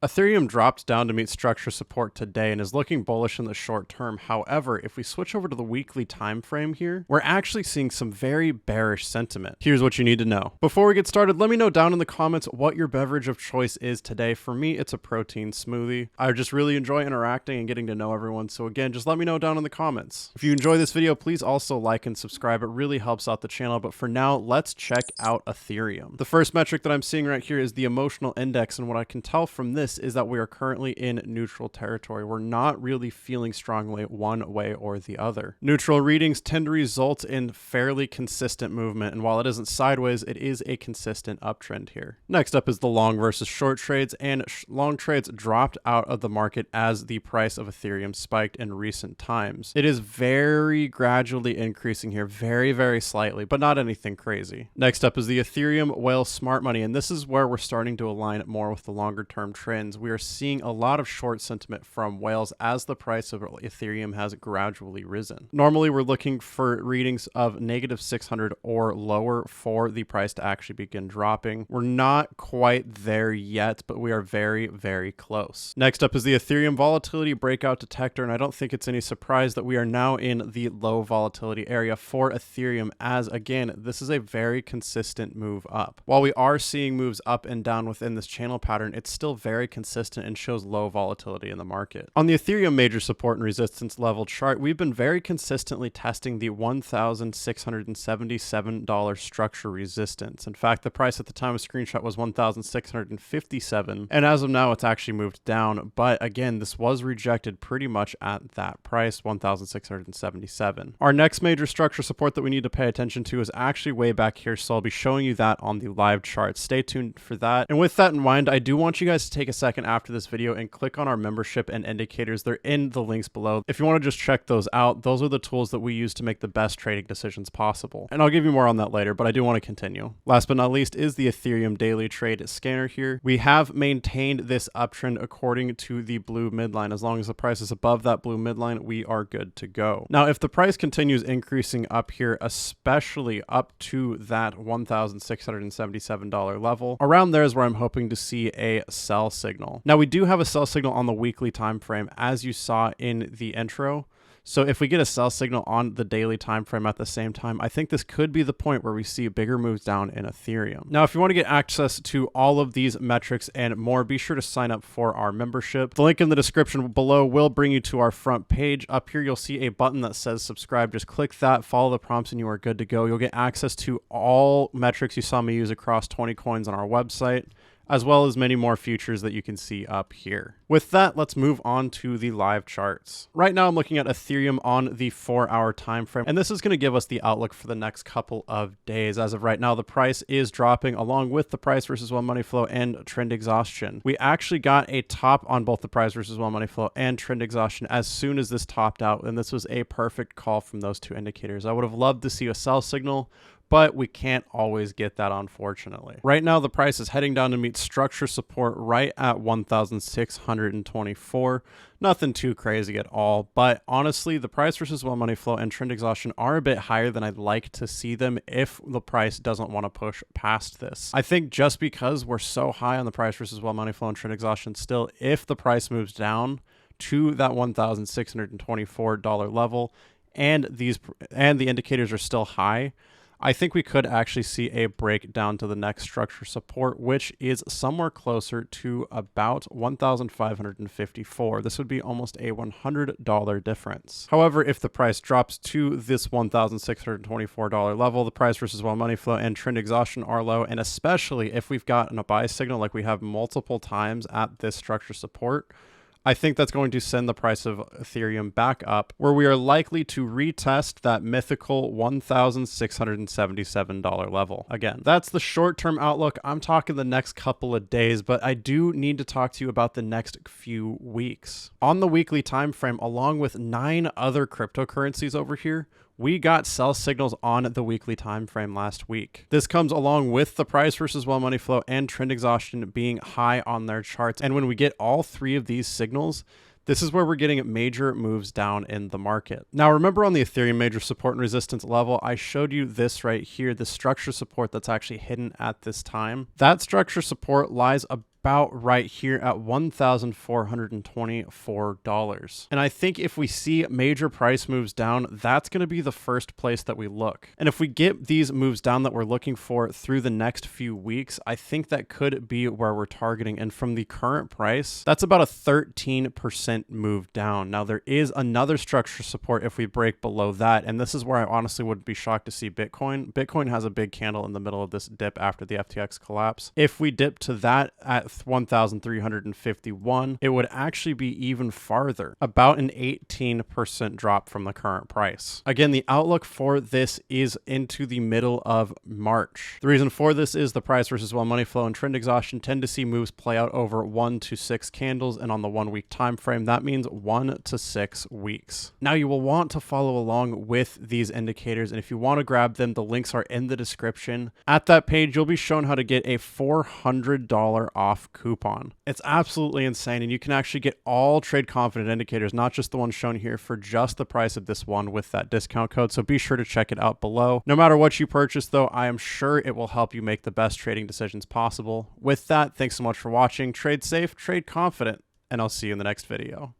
Ethereum dropped down to meet structure support today and is looking bullish in the short term. However, if we switch over to the weekly time frame here, we're actually seeing some very bearish sentiment. Here's what you need to know. Before we get started, let me know down in the comments what your beverage of choice is today. For me, it's a protein smoothie. I just really enjoy interacting and getting to know everyone. So again, just let me know down in the comments. If you enjoy this video, please also like and subscribe. It really helps out the channel. But for now, let's check out Ethereum. The first metric that I'm seeing right here is the emotional index. And what I can tell from this is that we are currently in neutral territory. We're not really feeling strongly one way or the other. Neutral readings tend to result in fairly consistent movement, and while it isn't sideways, it is a consistent uptrend here. Next up is the long versus short trades, and long trades dropped out of the market as the price of Ethereum spiked in recent times. It is very gradually increasing here, very slightly, but not anything crazy. Next up is the Ethereum whale smart money, and this is where we're starting to align more with the longer term trends. We are seeing a lot of short sentiment from whales as the price of Ethereum has gradually risen. Normally, we're looking for readings of -600 or lower for the price to actually begin dropping. We're not quite there yet, but we are very close. Next up is the Ethereum volatility breakout detector, and I don't think it's any surprise that we are now in the low volatility area for Ethereum, as again, this is a very consistent move up. While we are seeing moves up and down within this channel pattern, it's still very consistent and shows low volatility in the market. On the Ethereum major support and resistance level chart, we've been very consistently testing the $1,677 structure resistance. In fact, the price at the time of screenshot was $1,657, and as of now, it's actually moved down. But again, this was rejected pretty much at that price, $1,677. Our next major structure support that we need to pay attention to is actually way back here, so I'll be showing you that on the live chart. Stay tuned for that. And with that in mind, I do want you guys to take a second after this video and click on our membership and indicators. They're in the links below. If you want to just check those out, those are the tools that we use to make the best trading decisions possible. And I'll give you more on that later, but I do want to continue. Last but not least is the Ethereum daily trade scanner here. We have maintained this uptrend according to the blue midline. As long as the price is above that blue midline, we are good to go. Now, if the price continues increasing up here, especially up to that $1,677 level, around there is where I'm hoping to see a sell signal. Now, we do have a sell signal on the weekly time frame, as you saw in the intro. So if we get a sell signal on the daily time frame at the same time, I think this could be the point where we see bigger moves down in Ethereum. Now, if you want to get access to all of these metrics and more, be sure to sign up for our membership. The link in the description below will bring you to our front page. Up here, you'll see a button that says subscribe. Just click that, follow the prompts, and you are good to go. You'll get access to all metrics you saw me use across 20 coins on our website, as well as many more features that you can see up here. With that, let's move on to the live charts. Right now, I'm looking at Ethereum on the 4-hour time frame, and this is going to give us the outlook for the next couple of days. As of right now, the price is dropping along with the price versus one money flow and trend exhaustion. We actually got a top on both the price versus one money flow and trend exhaustion as soon as this topped out, and this was a perfect call from those two indicators. I would have loved to see a sell signal, but we can't always get that, unfortunately. Right now, the price is heading down to meet structure support right at 1,624. Nothing too crazy at all, but honestly, the price versus one money flow and trend exhaustion are a bit higher than I'd like to see them if the price doesn't want to push past this. I think just because we're so high on the price versus one money flow and trend exhaustion still, if the price moves down to that $1,624 level and the indicators are still high, I think we could actually see a break down to the next structure support, which is somewhere closer to about 1,554. This would be almost a $100 difference. However, if the price drops to this $1,624 level, the price versus one money flow and trend exhaustion are low, and especially if we've gotten a buy signal like we have multiple times at this structure support, I think that's going to send the price of Ethereum back up, where we are likely to retest that mythical $1,677 level. Again, that's the short-term outlook. I'm talking the next couple of days, but I do need to talk to you about the next few weeks. On the weekly time frame, along with 9 other cryptocurrencies over here, we got sell signals on the weekly time frame last week. This comes along with the price versus one money flow and trend exhaustion being high on their charts. And when we get all 3 of these signals, this is where we're getting major moves down in the market. Now, remember on the Ethereum major support and resistance level, I showed you this right here, the structure support that's actually hidden at this time. That structure support lies about right here at $1,424. And I think if we see major price moves down, that's going to be the first place that we look. And if we get these moves down that we're looking for through the next few weeks, I think that could be where we're targeting. And from the current price, that's about a 13% move down. Now, there is another structure support if we break below that. And this is where I honestly wouldn't be shocked to see Bitcoin. Bitcoin has a big candle in the middle of this dip after the FTX collapse. If we dip to that at 1,351, it would actually be even farther, about an 18% drop from the current price. Again, the outlook for this is into the middle of March. The reason for this is the price versus money flow and trend exhaustion tend to see moves play out over 1 to 6 candles, and on the 1 week time frame, that means 1 to 6 weeks. Now, you will want to follow along with these indicators, and if you want to grab them, the links are in the description. At that page, you'll be shown how to get a $400 off coupon. It's absolutely insane, and you can actually get all Trade Confident indicators, not just the ones shown here, for just the price of this one with that discount code, so be sure to check it out below. No matter what you purchase, though, I am sure it will help you make the best trading decisions possible. With that, thanks so much for watching. Trade safe, trade confident, and I'll see you in the next video.